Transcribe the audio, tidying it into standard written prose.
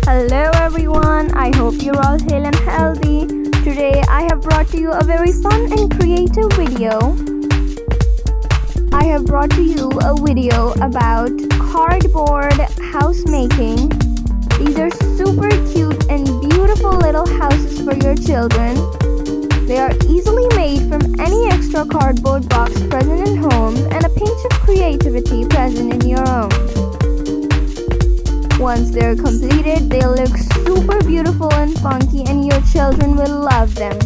Hello everyone, I hope you're all hale and healthy. Today I have brought to you a very fun and creative video. I have brought to you a video about cardboard house making. These are super cute and beautiful little houses for your children. They are easily made from any extra cardboard box present in home and a pinch of creativity present in your own. Once they're completed, they'll look super beautiful and funky and your children will love them.